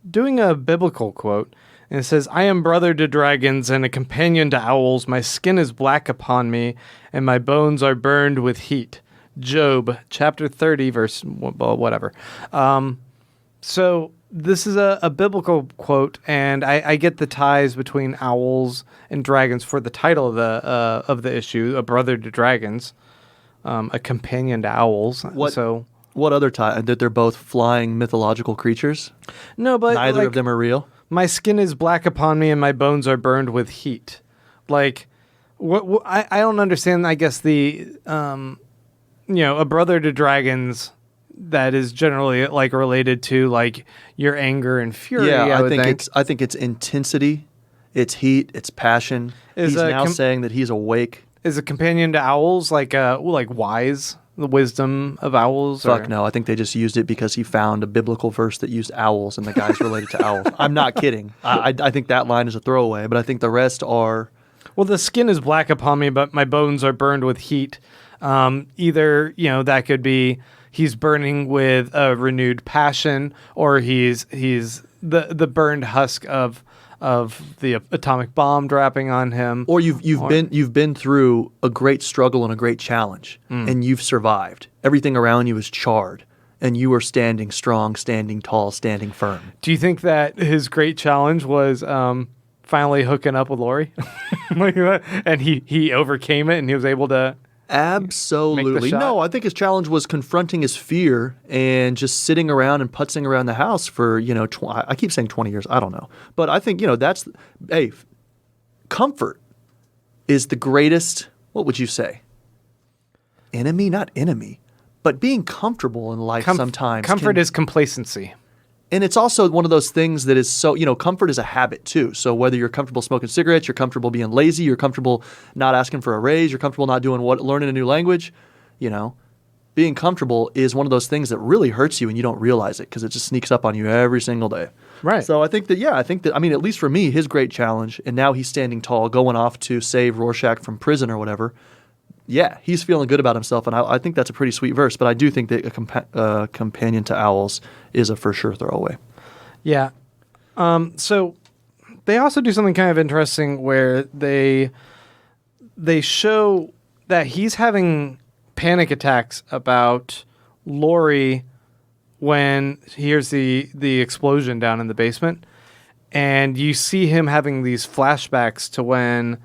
doing a biblical quote, and it says, "I am brother to dragons and a companion to owls. My skin is black upon me, and my bones are burned with heat." Job, chapter 30, verse whatever. So this is a biblical quote, and I get the ties between owls and dragons for the title of the issue, "A brother to dragons," a companion to owls. What other tie? That they're both flying mythological creatures? No, but neither of them are real? My skin is black upon me and my bones are burned with heat. Like, I don't understand, I guess, the, a brother to dragons that is generally, like, related to, like, your anger and fury, I think it's intensity, it's heat, it's passion. He's now saying that he's awake. Is a companion to owls like wise? The wisdom of owls? Fuck no. I think they just used it because he found a biblical verse that used owls and the guy's related to owls. I'm not kidding. I think that line is a throwaway, but I think the rest are... Well, the skin is black upon me, but my bones are burned with heat. Either, that could be he's burning with a renewed passion, or he's the burned husk of the atomic bomb dropping on him, or you've been through a great struggle and a great challenge, and you've survived. Everything around you is charred, and you are standing strong, standing tall, standing firm. Do you think that his great challenge was finally hooking up with Lori, and he overcame it, and he was able to? Absolutely. No, I think his challenge was confronting his fear and just sitting around and putzing around the house for, I keep saying 20 years. I don't know. But I think, comfort is the greatest, what would you say? Enemy? Not enemy. But being comfortable in life sometimes. Comfort is complacency. And it's also one of those things that is so, comfort is a habit too. So whether you're comfortable smoking cigarettes, you're comfortable being lazy, you're comfortable not asking for a raise, you're comfortable not learning a new language, being comfortable is one of those things that really hurts you and you don't realize it because it just sneaks up on you every single day. Right. So I think that, at least for me, his great challenge, and now he's standing tall, going off to save Rorschach from prison or whatever. Yeah, he's feeling good about himself, and I think that's a pretty sweet verse. But I do think that a companion to owls is a for sure throwaway. Yeah. So they also do something kind of interesting where they show that he's having panic attacks about Lori when he hears the explosion down in the basement, and you see him having these flashbacks to when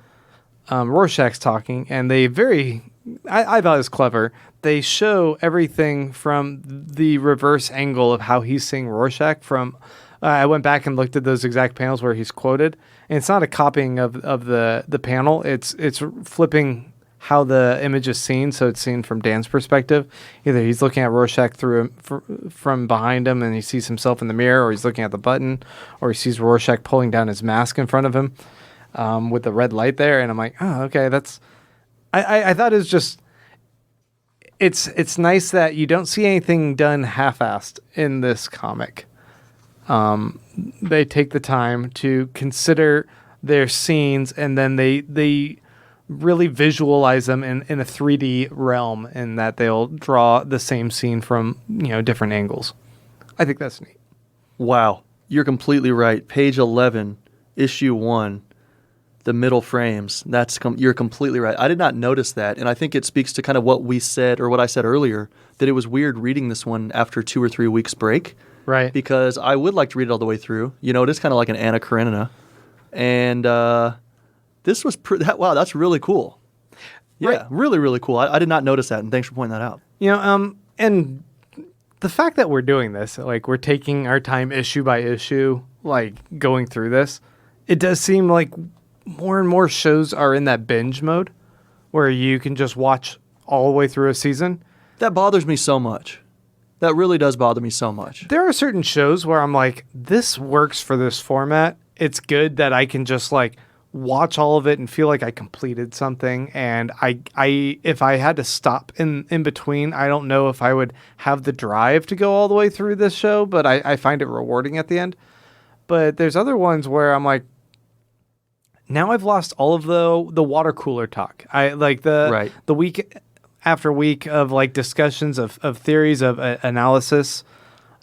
Rorschach's talking, and they I thought it was clever. They show everything from the reverse angle of how he's seeing Rorschach from. I went back and looked at those exact panels where he's quoted, and it's not a copying of the panel. It's flipping how the image is seen. So it's seen from Dan's perspective. Either he's looking at Rorschach from behind him and he sees himself in the mirror, or he's looking at the button, or he sees Rorschach pulling down his mask in front of him with the red light there. And I'm like, oh, okay, that's... I thought it was just... It's nice that you don't see anything done half-assed in this comic. They take the time to consider their scenes, and then they really visualize them in a 3D realm, in that they'll draw the same scene from different angles. I think that's neat. Wow, you're completely right. Page 11, issue 1, the middle frames. You're completely right. I did not notice that, and I think it speaks to kind of what we said, or what I said earlier, that it was weird reading this one after 2 or 3 weeks break. Right. Because I would like to read it all the way through. It is kind of like an Anna Karenina. And this was wow, that's really cool. Yeah, right. Really, really cool. I did not notice that, and thanks for pointing that out. And the fact that we're doing this, like we're taking our time issue by issue, like going through this, it does seem like more and more shows are in that binge mode where you can just watch all the way through a season. That bothers me so much. That really does bother me so much. There are certain shows where I'm like, this works for this format. It's good that I can just like watch all of it and feel like I completed something. And I if I had to stop in between, I don't know if I would have the drive to go all the way through this show, but I find it rewarding at the end. But there's other ones where I'm like, now I've lost all of the water cooler talk. I like the week after week of like discussions of theories of analysis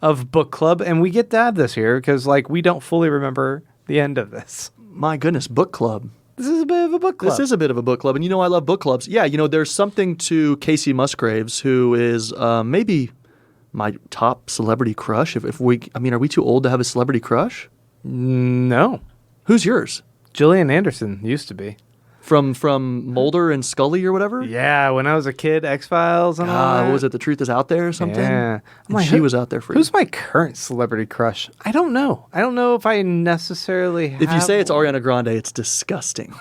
of book club, and we get to have this here because like we don't fully remember the end of this. My goodness, book club. This is a bit of a book club. This is a bit of a book club, and I love book clubs. Yeah, there's something to Casey Musgraves, who is maybe my top celebrity crush. If we, are we too old to have a celebrity crush? No. Who's yours? Gillian Anderson used to be. From Mulder and Scully or whatever? Yeah, when I was a kid, X-Files and all that. What was it, The Truth Is Out There or something? Yeah. She was out there for you. Who's my current celebrity crush? I don't know. I don't know if I necessarily have If you say it's Ariana Grande, it's disgusting.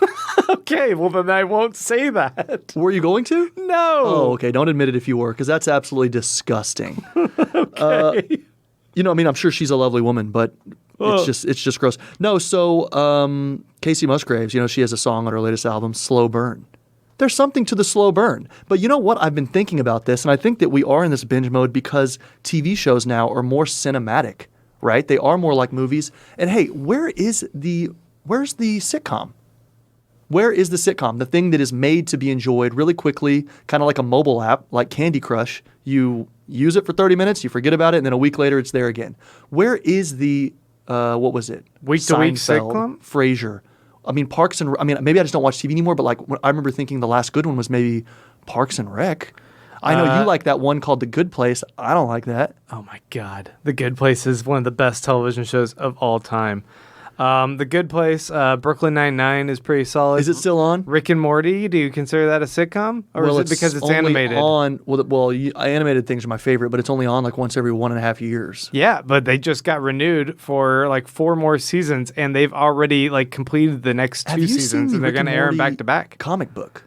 Okay, well then I won't say that. Were you going to? No. Oh, okay. Don't admit it if you were, because that's absolutely disgusting. Okay. I'm sure she's a lovely woman, but it's just gross. No, so Casey Musgraves, she has a song on her latest album, Slow Burn. There's something to the slow burn. But you know what? I've been thinking about this, and I think that we are in this binge mode because TV shows now are more cinematic, right? They are more like movies. And hey, where's the sitcom? Where is the sitcom? The thing that is made to be enjoyed really quickly, kind of like a mobile app, like Candy Crush. You use it for 30 minutes, you forget about it, and then a week later it's there again. Where is the what was it? Week-to-week sitcom? Frasier. Parks and... maybe I just don't watch TV anymore, but like I remember thinking the last good one was maybe Parks and Rec. I know you like that one called The Good Place. I don't like that. Oh my God. The Good Place is one of the best television shows of all time. The Good Place, Brooklyn Nine-Nine is pretty solid. Is it still on? Rick and Morty, do you consider that a sitcom? Or is it because it's animated? Animated things are my favorite, but it's only on like once every 1.5 years. Yeah, but they just got renewed for like 4 more seasons, and they've already like completed the next 2 seasons, and they're going to air them back to back. Comic book.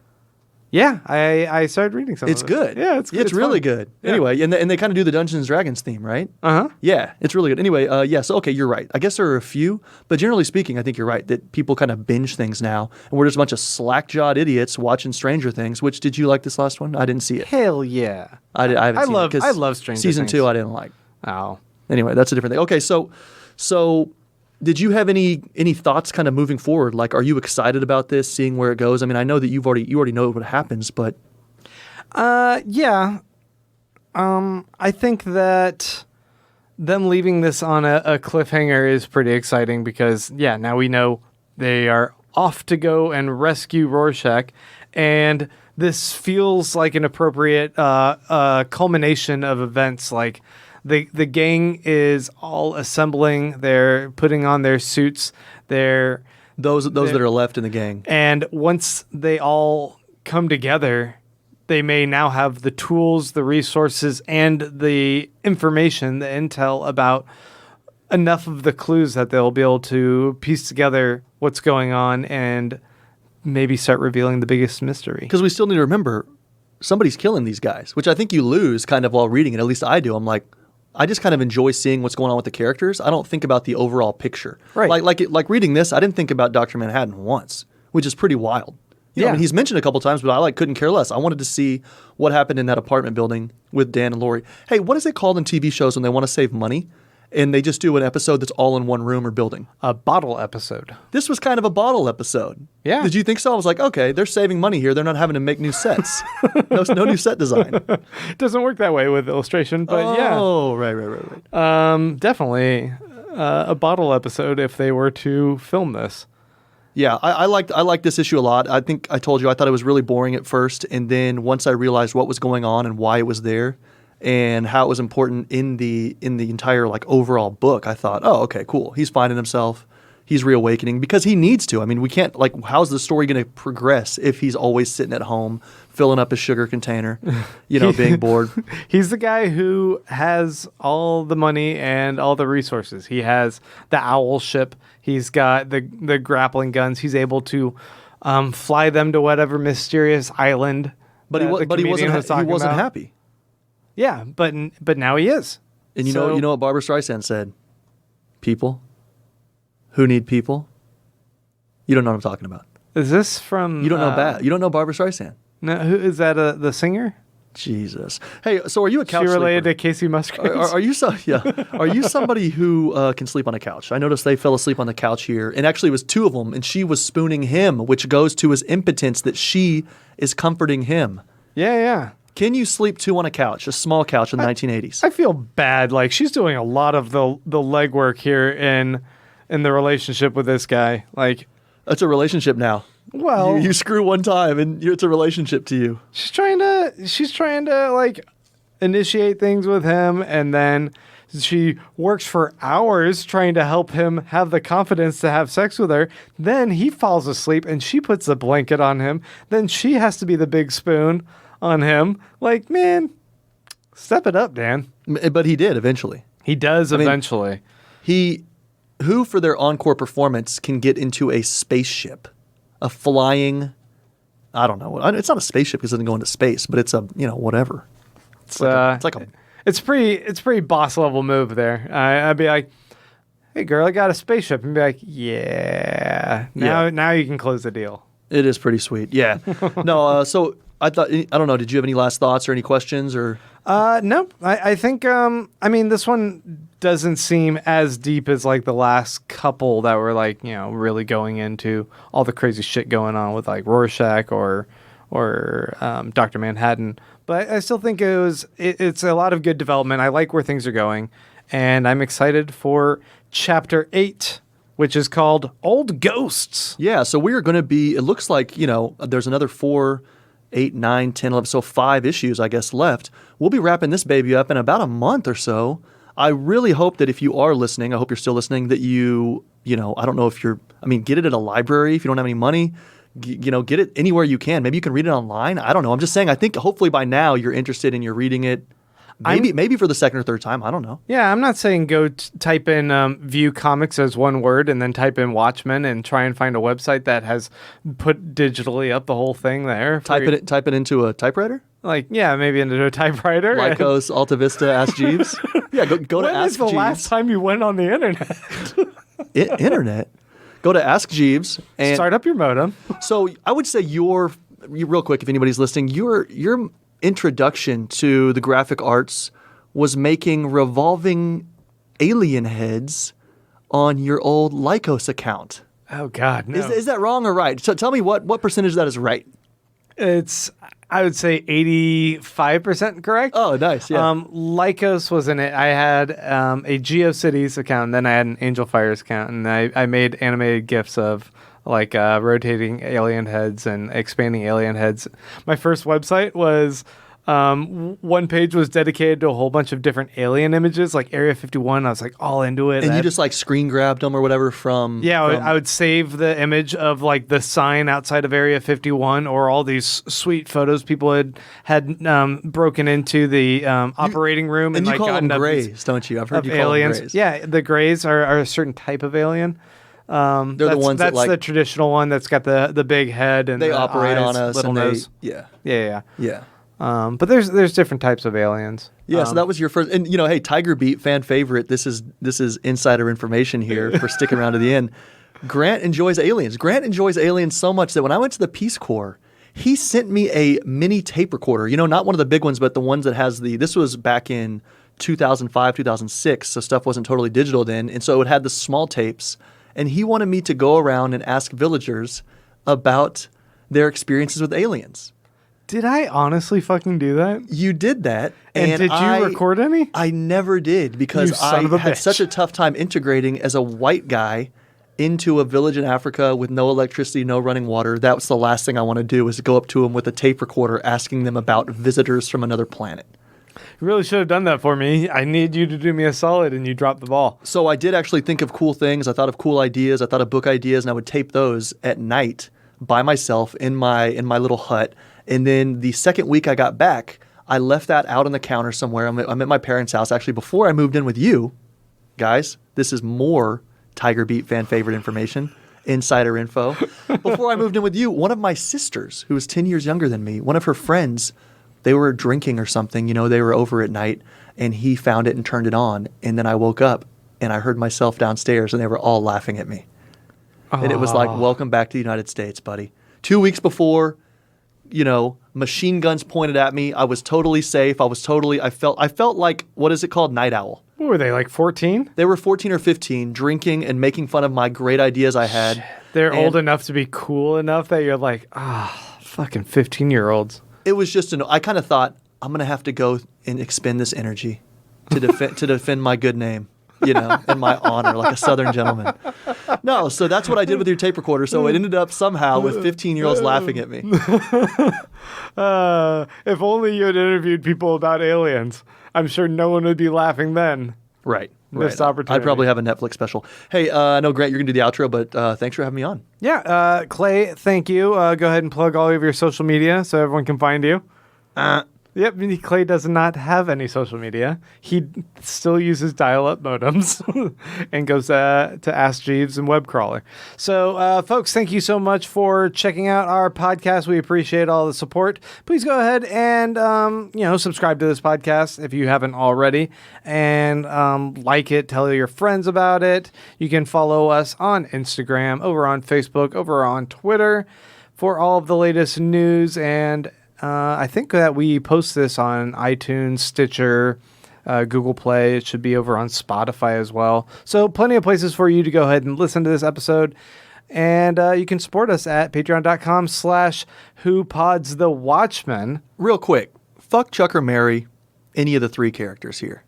Yeah, I started reading some. It's good. Yeah, it's good. It's really fun. Good. Yeah. Anyway, and they kind of do the Dungeons and Dragons theme, right? Uh-huh. Yeah, it's really good. Anyway, so okay, you're right. I guess there are a few, but generally speaking, I think you're right that people kind of binge things now, and we're just a bunch of slack-jawed idiots watching Stranger Things. Which, did you like this last one? I didn't see it. Hell yeah. I haven't seen it. I love Stranger Season Things. 2 I didn't like. Oh. Anyway, that's a different thing. Okay, so did you have any thoughts kind of moving forward? Like, are you excited about this, seeing where it goes? I know that you already know what happens, but... Yeah. I think that them leaving this on a cliffhanger is pretty exciting because, yeah, now we know they are off to go and rescue Rorschach, and this feels like an appropriate culmination of events. Like the gang is all assembling, they're putting on their suits, those that are left in the gang, and once they all come together, they may now have the tools, the resources, and the information, the intel about enough of the clues that they'll be able to piece together what's going on and maybe start revealing the biggest mystery. Because we still need to remember somebody's killing these guys, which I think you lose kind of while reading it. At least I do. I'm like, I just kind of enjoy seeing what's going on with the characters. I don't think about the overall picture. Right. Like reading this, I didn't think about Dr. Manhattan once, which is pretty wild. You know, Yeah. I mean, he's mentioned a couple times, but I couldn't care less. I wanted to see what happened in that apartment building with Dan and Lori. Hey, what is it called in TV shows when they want to save money and they just do an episode that's all in one room or building? A bottle episode. This was kind of a bottle episode. Yeah. Did you think so? I was like, okay, they're saving money here. They're not having to make new sets. no new set design. It doesn't work that way with illustration, but yeah. Oh, right. Definitely a bottle episode if they were to film this. Yeah, I liked this issue a lot. I think I told you I thought it was really boring at first, and then once I realized what was going on and why it was there, and how it was important in the entire like overall book, I thought, oh, okay, cool. He's finding himself. He's reawakening because he needs to. I mean, we can't how's the story going to progress if he's always sitting at home filling up his sugar container, being bored. He's the guy who has all the money and all the resources. He has the owl ship. He's got the grappling guns. He's able to fly them to whatever mysterious island. But he wasn't happy. Yeah, but now he is. And you know what Barbara Streisand said? People who need people. You don't know what I'm talking about. Is this from? You don't know You don't know Barbara Streisand. No, who is that? The singer? Jesus. Hey, so are you a couch She related sleeper? to Casey Musgraves? Are you somebody who can sleep on a couch? I noticed they fell asleep on the couch here, and actually it was two of them, and she was spooning him, which goes to his impotence that she is comforting him. Yeah. Can you sleep two on a couch, a small couch in the 1980s? I feel bad. Like she's doing a lot of the legwork here in the relationship with this guy. Like That's a relationship now. Well, you screw one time and it's a relationship to you. She's trying to like initiate things with him, and then she works for hours trying to help him have the confidence to have sex with her. Then he falls asleep and she puts a blanket on him. Then she has to be the big spoon on him. Like, man, step it up, Dan. But he did eventually. He does eventually. Who for their encore performance can get into a spaceship? A flying, I don't know. It's not a spaceship because it doesn't go into space, but it's a, whatever. It's It's pretty boss level move there. I'd be like, hey girl, I got a spaceship. And be like, yeah. Now you can close the deal. It is pretty sweet. Yeah. No, so I don't know, did you have any last thoughts or any questions or? No, I think, this one doesn't seem as deep as like the last couple that were like, really going into all the crazy shit going on with like Rorschach or Dr. Manhattan. But I still think it's a lot of good development. I like where things are going, and I'm excited for Chapter 8, which is called Old Ghosts. Yeah, so we are going to be, it looks like, there's another 4, 8, 9, 10, 11, so 5 issues, I guess, left. We'll be wrapping this baby up in about a month or so. I really hope that if you are listening, I hope you're still listening, that you I don't know if get it at a library if you don't have any money. Get it anywhere you can. Maybe you can read it online. I don't know. I'm just saying, I think hopefully by now you're interested and you're reading it. Maybe for the second or third time. I don't know. Yeah, I'm not saying go type in view comics as one word and then type in Watchmen and try and find a website that has put digitally up the whole thing there. Type it into a typewriter? Maybe into a typewriter. Lycos, Alta Vista, Ask Jeeves. Yeah, go to When Ask is the Jeeves. last time you went on the internet? Internet? Go to Ask Jeeves and Start up your modem. So I would say you real quick, if anybody's listening, your introduction to the graphic arts was making revolving alien heads on your old Lycos account. Oh God, no. Is that wrong or right? So tell me what percentage of that is right. It's, I would say 85% correct. Oh, nice. Yeah. Lycos was in it. I had a GeoCities account, and then I had an Angel Fires account, and I made animated GIFs of like rotating alien heads and expanding alien heads. My first website was one page was dedicated to a whole bunch of different alien images, like Area 51. I was like all into it. And you just like screen grabbed them or whatever from... Yeah, I would save the image of like the sign outside of Area 51 or all these sweet photos people had broken into the operating room. And you like call them gotten grays, don't you? I've heard you call aliens. them grays. Yeah, the grays are a certain type of alien. They're the ones that's that like the traditional one that's got the big head and they the operate eyes, on us little and nose. yeah. But there's different types of aliens. Yeah, so that was your first, and hey, Tiger Beat fan favorite. This is insider information here for sticking around to the end. Grant enjoys aliens. Grant enjoys aliens so much that when I went to the Peace Corps, he sent me a mini tape recorder. Not one of the big ones, but the ones that has this was back in 2005, 2006, so stuff wasn't totally digital then, and so it had the small tapes. And he wanted me to go around and ask villagers about their experiences with aliens. Did I honestly fucking do that? You did that. And did you record any? I never did because I had such a tough time integrating as a white guy into a village in Africa with no electricity, no running water. That was the last thing I want to do is go up to them with a tape recorder asking them about visitors from another planet. You really should have done that for me. I need you to do me a solid, and you dropped the ball. So I did actually think of cool things. I thought of cool ideas. I thought of book ideas, and I would tape those at night by myself in my little hut. And then the second week I got back, I left that out on the counter somewhere. I'm at my parents' house. Actually, before I moved in with you, guys, this is more Tiger Beat fan favorite information, insider info. Before I moved in with you, one of my sisters, who was 10 years younger than me, one of her friends, they were drinking or something. They were over at night, and he found it and turned it on. And then I woke up, and I heard myself downstairs, and they were all laughing at me. And it was like, welcome back to the United States, buddy. 2 weeks before, machine guns pointed at me. I was totally safe. I felt like, what is it called? Night owl. What were they, like 14? They were 14 or 15, drinking and making fun of my great ideas I had. They're old enough to be cool enough that you're like, fucking 15-year-olds. It was just, I kind of thought, I'm going to have to go and expend this energy to defend my good name. And my honor, like a Southern gentleman. No, so that's what I did with your tape recorder. So it ended up somehow with 15-year-olds laughing at me. If only you had interviewed people about aliens. I'm sure no one would be laughing then. Right. Missed opportunity. I'd probably have a Netflix special. Hey, I know, Grant, you're going to do the outro, but thanks for having me on. Yeah, Clay, thank you. Go ahead and plug all of your social media so everyone can find you. Yep, Clay does not have any social media. He still uses dial-up modems and goes to Ask Jeeves and Webcrawler. So, folks, thank you so much for checking out our podcast. We appreciate all the support. Please go ahead and, subscribe to this podcast if you haven't already. And like it, tell your friends about it. You can follow us on Instagram, over on Facebook, over on Twitter for all of the latest news and I think that we post this on iTunes, Stitcher, Google Play. It should be over on Spotify as well. So plenty of places for you to go ahead and listen to this episode. And you can support us at patreon.com/whopodsthewatchmen. Real quick, fuck Chuck or marry any of the three characters here.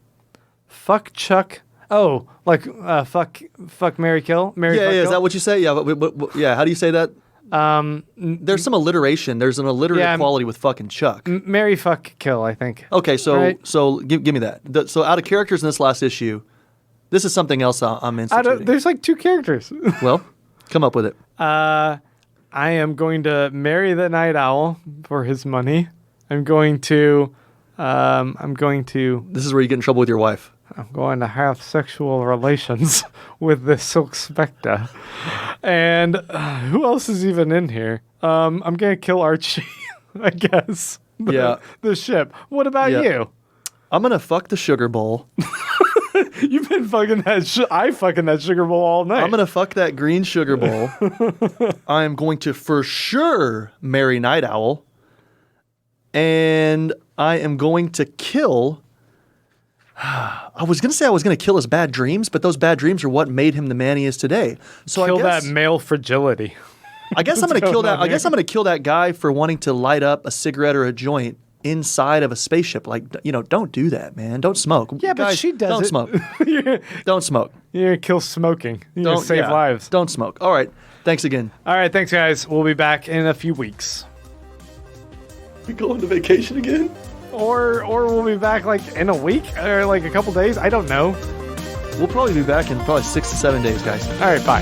Fuck Chuck. Oh, like fuck, marry, kill? Marry, fuck, yeah, kill? is that what you say? Yeah, yeah. How do you say that? There's some alliteration. There's an alliterative quality with fucking Chuck. Marry, fuck, kill, I think. Okay, so right? so give me that. So out of characters in this last issue, this is something else I'm instituting. There's like two characters. Well, come up with it. I am going to marry the Night Owl for his money. I'm going to. This is where you get in trouble with your wife. I'm going to have sexual relations with the Silk Spectre. And who else is even in here? I'm going to kill Archie, I guess. The ship. What about you? I'm going to fuck the sugar bowl. You've been fucking that I fucking that sugar bowl all night. I'm going to fuck that green sugar bowl. I'm going to for sure marry Night Owl. And I am going to kill... I was going to say I was going to kill his bad dreams, but those bad dreams are what made him the man he is today. So kill I guess, that male fragility. I guess I'm going to kill that. I guess I'm going to kill that guy for wanting to light up a cigarette or a joint inside of a spaceship. Like, don't do that, man. Don't smoke. Yeah, guys, but she does don't it. Smoke. Don't smoke. You're going to kill smoking. You're going to save lives. Don't smoke. All right. Thanks again. All right. Thanks, guys. We'll be back in a few weeks. We going to vacation again? Or we'll be back like in a week or like a couple days. I don't know. We'll probably be back in probably 6 to 7 days, guys. All right, bye.